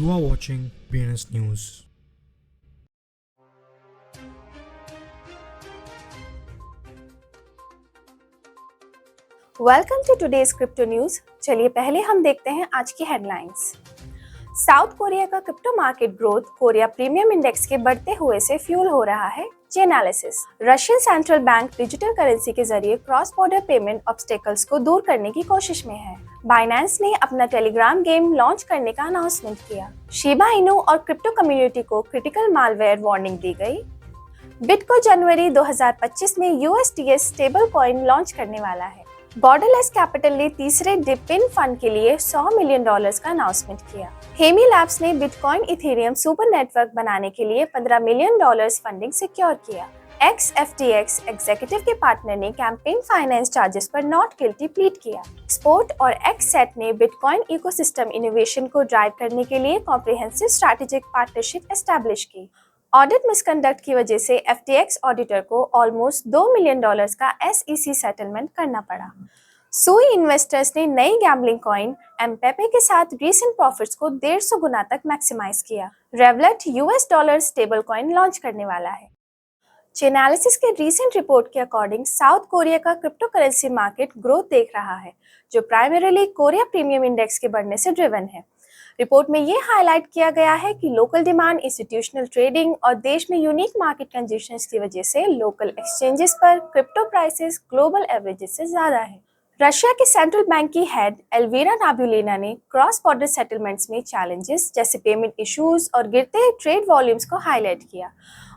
You are watching BNS News. Welcome to today's crypto news. चलिए पहले हम देखते हैं आज की हेडलाइंस। साउथ कोरिया का crypto market growth Korea premium index के बढ़ते हुए से फ्यूल हो रहा है। Analysis, Russian central bank digital currency के जरिए क्रॉस बॉर्डर पेमेंट ऑब्स्टेकल्स को दूर करने की कोशिश में है। बाइनेंस ने अपना टेलीग्राम गेम लॉन्च करने का अनाउंसमेंट किया। शिबा इनू और क्रिप्टो कम्युनिटी को क्रिटिकल मालवेयर वार्निंग दी गई। बिटको जनवरी 2025 में यूएसटीएस स्टेबल कॉइन लॉन्च करने वाला है। बॉर्डरलेस कैपिटल ने तीसरे डिपिन फंड के लिए $100 मिलियन का अनाउंसमेंट किया। हेमी लैब्स ने बिटकॉइन इथेरियम सुपर नेटवर्क बनाने के लिए $15 मिलियन फंडिंग सिक्योर किया। XFTX एग्जीक्यूटिव के पार्टनर ने कैंपेन फाइनेंस चार्जेस पर नॉट गिल्टी प्लीड किया। स्पोर्ट और XSET ने बिटकॉइन इकोसिस्टम इनोवेशन को ड्राइव करने के लिए कॉम्प्रिहेंसिव स्ट्रैटेजिक पार्टनरशिप एस्टैब्लिश की। ऑडिट मिसकंडक्ट की वजह से FTX ऑडिटर को ऑलमोस्ट $2 मिलियन का SEC सेटलमेंट करना पड़ा। सुई इन्वेस्टर्स ने नई गैम्बलिंग कॉइन एमपेपे के साथ रीसेंट प्रॉफिट्स को 150 गुना तक मैक्सिमाइज किया। रेवलेट US dollar stable coin launch करने वाला है। चेनालिसिस के रीसेंट रिपोर्ट के अकॉर्डिंग साउथ कोरिया का क्रिप्टो करेंसी मार्केट ग्रोथ देख रहा है, जो प्राइमरीली कोरिया प्रीमियम इंडेक्स के बढ़ने से ड्रिवन है। रिपोर्ट में ये हाईलाइट किया गया है कि लोकल डिमांड, इंस्टीट्यूशनल ट्रेडिंग और देश में यूनिक मार्केट कंडीशंस की वजह से लोकल एक्सचेंजेस पर क्रिप्टो प्राइसेस ग्लोबल एवरेजेस से ज्यादा है। रशिया के सेंट्रल बैंक की हेड एल्वीरा नाबुलिना ने क्रॉस बॉर्डर सेटलमेंट्स में चैलेंजेस जैसे पेमेंट इश्यूज और गिरते ट्रेड वॉल्यूम्स को हाईलाइट किया।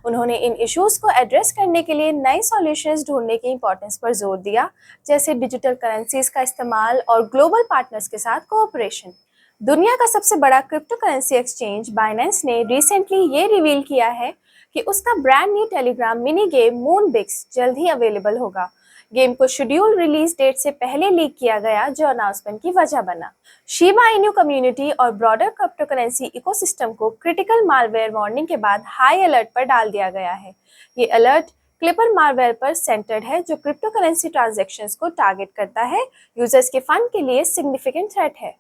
उन्होंने इन इश्यूज को एड्रेस करने के लिए नए सॉल्यूशंस ढूंढने की इंपॉर्टेंस पर जोर दिया, जैसे डिजिटल करेंसीज का इस्तेमाल और ग्लोबल पार्टनर्स के साथ कोऑपरेशन। दुनिया का सबसे बड़ा क्रिप्टो करेंसी एक्सचेंज बाइनेंस ने रिसेंटली ये रिवील किया है कि उसका brand new Telegram mini game Moonbix जल्द ही अवेलेबल होगा। गेम को शेड्यूल रिलीज डेट से पहले लीक किया गया, जो अनाउंसमेंट की वजह बना। शिबा इनू कम्युनिटी और ब्रॉडर क्रिप्टो करेंसी इकोसिस्टम को क्रिटिकल मालवेयर वार्निंग के बाद हाई अलर्ट पर डाल दिया गया है। ये अलर्ट क्लिपर मालवेयर पर सेंटर्ड है, जो क्रिप्टो करेंसी ट्रांजैक्शंस को टारगेट करता है। यूजर्स के फंड के लिए सिग्निफिकेंट थ्रेट है।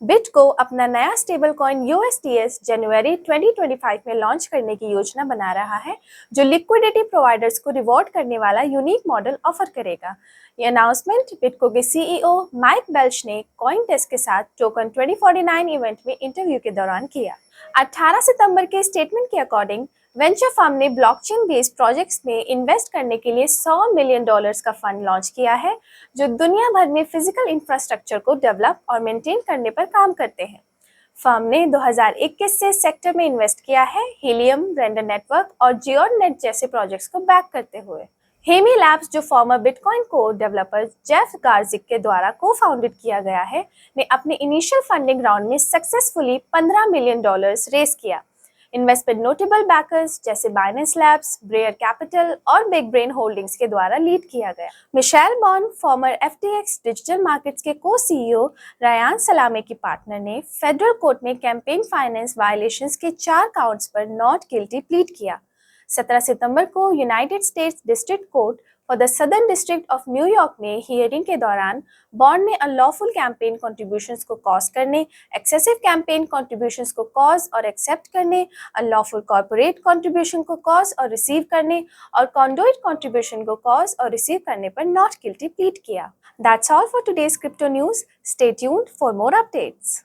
बिटको अपना नया स्टेबल कॉइन USDS जनवरी 2025 में लॉन्च करने की योजना बना रहा है, जो लिक्विडिटी प्रोवाइडर्स को रिवॉर्ड करने वाला यूनिक मॉडल ऑफर करेगा। ये अनाउंसमेंट बिटको के CEO माइक बेल्च ने कॉइन टेस्ट के साथ टोकन 2049 इवेंट में इंटरव्यू के दौरान किया। 18 सितंबर के स्टेटमेंट के अकॉर्डिंग वेंचर फर्म ने ब्लॉकचेन बेस्ड प्रोजेक्ट्स में इन्वेस्ट करने के लिए $100 मिलियन का फंड लॉन्च किया है, जो दुनिया भर में फिजिकल इंफ्रास्ट्रक्चर को डेवलप और मेंटेन करने पर काम करते हैं। फर्म ने 2021 से सेक्टर में इन्वेस्ट किया है, हीलियम, रेंडर नेटवर्क और जियोडनेट जैसे प्रोजेक्ट्स को बैक करते हुए। हेमी लैब्स, जो former Bitcoin code developer Jeff Garzik के द्वारा को फाउंडेड किया गया है, ने अपने इनिशियल फंडिंग राउंड में सक्सेसफुली $15 मिलियन रेस किया। इन्वेस्टमेंट नोटेबल बैकर्स जैसे बाइनेंस लैब्स, ब्रेयर कैपिटल और बिग ब्रेन होल्डिंग्स के द्वारा लीड किया गया। Michelle Bond, former FTX digital markets के CEO रायान सलामे की पार्टनर, ने फेडरल कोर्ट में कैंपेन फाइनेंस वायलेशंस के 4 काउंट्स पर नॉट गिल्टी प्लीड किया। 17 सितंबर को United states district court for the southern district of New York में हियरिंग के दौरान बॉन्ड ने अनलॉफुल कैंपेन कंट्रीब्यूशंस को कॉज करने, एक्सेसिव कैंपेन कंट्रीब्यूशंस को कॉज और एक्सेप्ट करने, अनलॉफुल कॉर्पोरेट कंट्रीब्यूशन को कॉज और रिसीव करने और कॉन्डोइट कंट्रीब्यूशन को कॉज और रिसीव करने पर नॉट गिल्टी प्लीड किया। That's all for today's crypto news. Stay tuned for more updates.